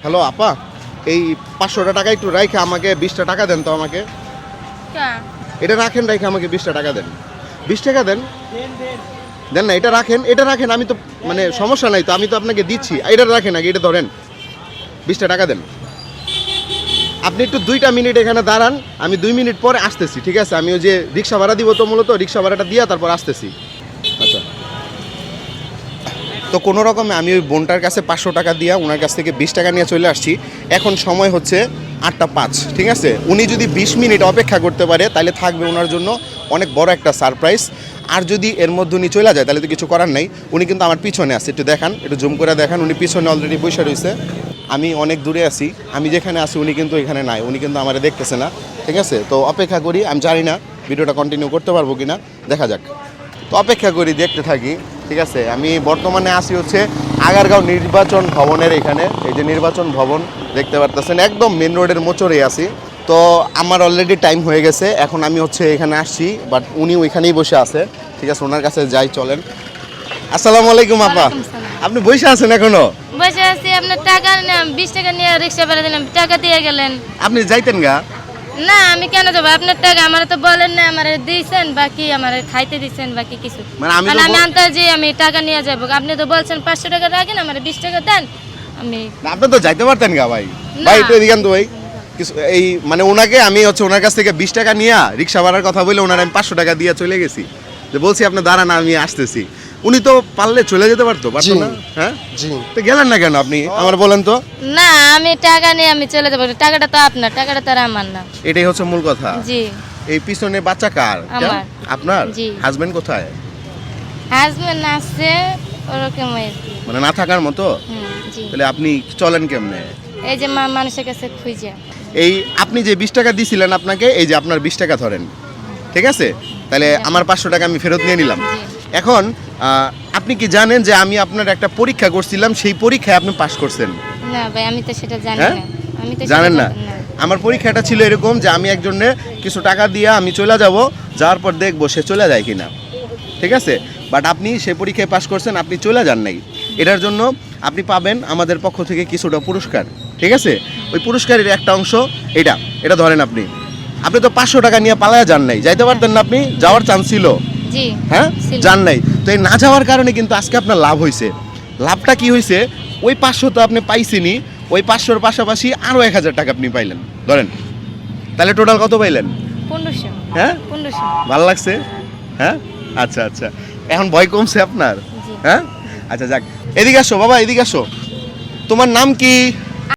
Hello আপা, এই 500 টাকা একটু রাইখে আমাকে 20টা টাকা দেন তো আমাকে। এটা রাখেন, রাইখে আমাকে 20টা টাকা দেন। 20 টাকা দেন। দেন না, এটা রাখেন, আমি তো মানে সমস্যা নাই তো, আমি তো আপনাকে দিচ্ছি। এটা রাখেন আগে, এটা ধরেন, 20টা টাকা দেন। আপনি একটু 2টা মিনিট এখানে দাঁড়ান, আমি 2 মিনিট পরে আসতেছি, ঠিক আছে? আমি ওই যে রিক্সা ভাড়া দিব তো, মূলত রিক্সা ভাড়াটা দিয়ে তারপর আসতেছি। আচ্ছা, তো কোনো রকমে আমি ওই বোনটার কাছে 500 টাকা দিয়ে ওনার কাছ থেকে 20 টাকা নিয়ে চলে আসছি। এখন সময় হচ্ছে 8টা 5, ঠিক আছে? উনি যদি 20 মিনিট অপেক্ষা করতে পারে তাহলে থাকবে ওনার জন্য অনেক বড় একটা সারপ্রাইজ। আর যদি এর মধ্যে উনি চলে যায় তাহলে তো কিছু করার নাই। উনি কিন্তু আমার পিছনে আছে, একটু দেখান, একটু জুম করে দেখান। উনি পিছনে অলরেডি বসে রয়েছে, আমি অনেক দূরে আছি। আমি যেখানে আছি উনি কিন্তু এখানে নাই, উনি কিন্তু আমারে দেখতেছে না, ঠিক আছে? তো অপেক্ষা করি, আমি জানি না ভিডিওটা কন্টিনিউ করতে পারবো কিনা, দেখা যাক। তো অপেক্ষা করি, দেখতে থাকি, ঠিক আছে? আমি বর্তমানে আসি হচ্ছে আগারগাঁও নির্বাচন ভবনের এখানে। এই যে নির্বাচন ভবন দেখতে পারতেছেন, একদম মেন রোডের মোচরে আছি। তো আমার অলরেডি টাইম হয়ে গেছে, এখন আমি হচ্ছে এখানে আসছি, বাট উনি ওইখানেই বসে আছে, ঠিক আছে? ওনার কাছে যাই, চলেন। আসসালামু আলাইকুম আপা, আপনি বসে আছেন এখনো? বসে আছি, আপনার টাকা নিলাম, 20 টাকা নিয়ে রিক্সা ভাড়া দিলাম, টাকা দিয়ে গেলেন। আপনি যাইতেন গা? না, আমি কেন যাবো? আপনার টাকা আমার তো বলেন না, আমার দিয়েছেন বাকি, আমার খাইতে দিয়েছেন বাকি কিছু। মানে আমি আনতে যে আমি টাকা নিয়ে যাবো, আপনি তো বলছেন 500 টাকা রাখেন, আমার 20 টাকা দেন। আমি আপনি তো যাইতে পারতেন গা ভাই। ভাই একটু এদিকে তো ভাই, কিছু এই মানে ওনাকে আমি হচ্ছে ওনার কাছ থেকে 20 টাকা নিয়ে রিক্সা ভাড়ার কথা বলে ওনার আমি 500 টাকা দিয়ে চলে গেছি। যে বলছি আপনি দাঁড়ান, আমি আসতেছি। উনি তো পারলে চলে যেতে পারতো, পারতো না? হ্যাঁ জি। তো গেলেন না কেন আপনি আমার বলেন তো? না, আমি টাকা নিয়ে আমি চলে যাবো, টাকাটা তো আপনার, টাকাটা তো আর আমার না। এটাই হচ্ছে মূল কথা। জি। এই পিছনে বাচ্চা কার? আমার। আপনার? জি। হাজবেন্ড কোথায়? হাজবেন্ড আছে ওরকম আর কি। মানে না থাকার মতো? জি। তাহলে আপনি চলেন কেমনে? এই যে মানুষের কাছে খুঁজে। এই আপনি যে 20 টাকা দিছিলেন আপনাকে, এই যে আপনার 20 টাকা ধরেন, ঠিক আছে? তাহলে আমার 500 টাকা আমি ফেরত নিয়ে নিলাম। এখন আপনি কি জানেন যে আমি আপনার একটা পরীক্ষা করছিলাম, সেই পরীক্ষায় আপনি পাশ করছেন? না ভাই, আমি তো সেটা জানি হ্যাঁ? না। আমি তো জানেন সেটা না? জানি না। আমার পরীক্ষাটা ছিল এরকম যে আমি একজনের কিছু টাকা দিয়ে আমি চলে যাব, যাওয়ার পর দেখবো সে চলে যায় কিনা, ঠিক আছে? বাট আপনি সেই পরীক্ষায় পাশ করছেন, আপনি চলে যান নাই। এটার জন্য আপনি পাবেন আমাদের পক্ষ থেকে কিছুটা পুরস্কার, ঠিক আছে? ওই পুরস্কারের একটা অংশ এটা ধরেন। আপনি তো 500 টাকা নিয়ে পালায়া যান নাই, যাইতে পারতেন না? আপনি যাওয়ার চান্স ছিল, জি। হ্যাঁ? ছিল। যান নাই। তো এই না যাওয়ার কারণে কিন্তু আজকে আপনার লাভ হয়েছে। লাভটা কি হয়েছে? ওই 500 তো আপনি পাইছেনই, ওই 500-র পাশাপাশি আরও 1000 টাকা আপনি পাইলেন, ধরেন। তাহলে টোটাল কত পাইলেন? 1500। হ্যাঁ, 1500। ভালো লাগছে? হ্যাঁ, আচ্ছা আচ্ছা। এখন ভয় কমছে আপনার? জি। হ্যাঁ, আচ্ছা যাক। এদিকে আসো বাবা, এদিকে আসো। তোমার নাম কি?